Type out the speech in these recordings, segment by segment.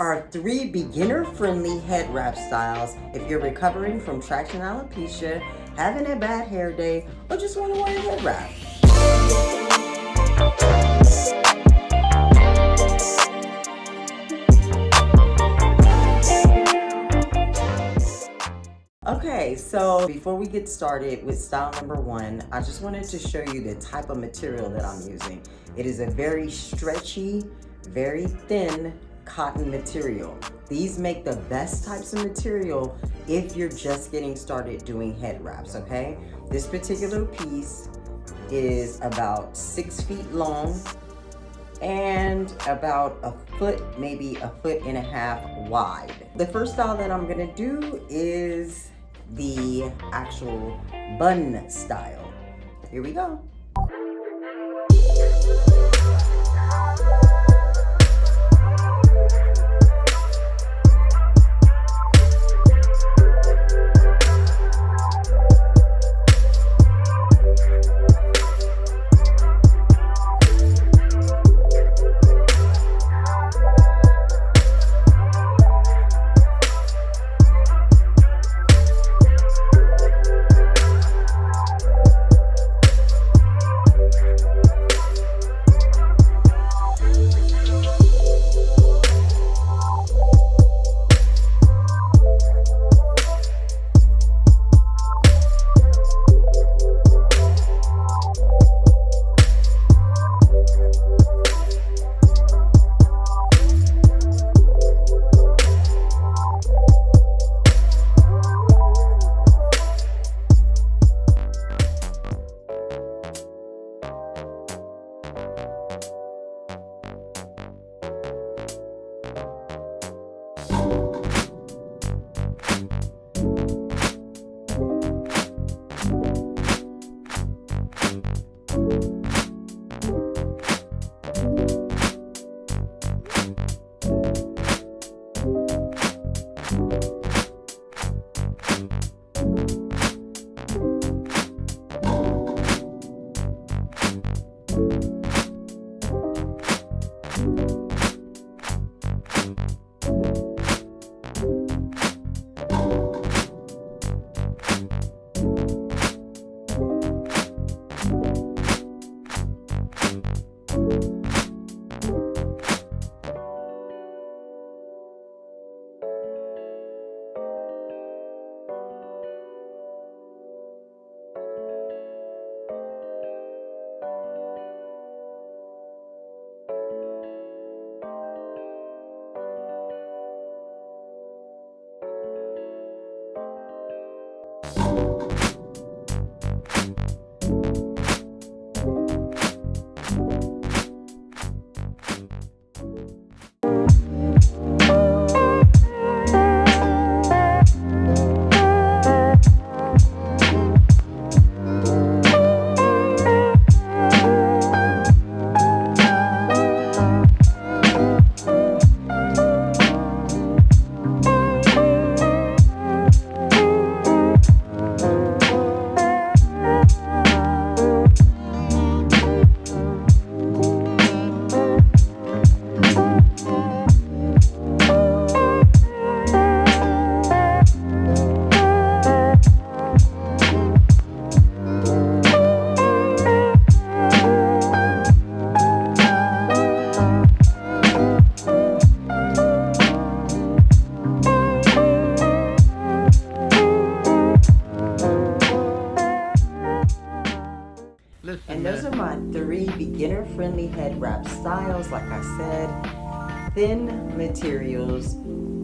are 3 beginner-friendly head wrap styles if you're recovering from traction alopecia, having a bad hair day, or just want to wear a head wrap. Okay, so before we get started with style number 1, I just wanted to show you the type of material that I'm using. It is a very stretchy, very thin cotton material. These make the best types of material if you're just getting started doing head wraps, okay? This particular piece is about 6 feet long and about a foot, maybe a foot and a half wide. The first style that I'm gonna do is the actual bun style. Here we go. And those are my 3 beginner-friendly head wrap styles. Like I said, thin materials,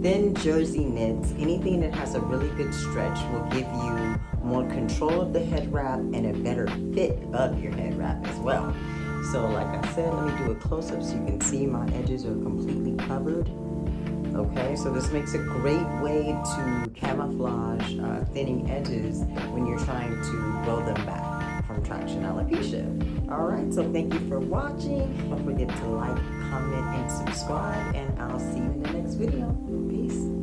thin jersey knits, anything that has a really good stretch will give you more control of the head wrap and a better fit of your head wrap as well. So like I said, let me do a close-up so you can see my edges are completely covered. Okay, so this makes a great way to camouflage thinning edges when you're trying to grow them back from traction alopecia. Alright, so thank you for watching. Don't forget to like, comment, and subscribe, and I'll see you in the next video. Peace.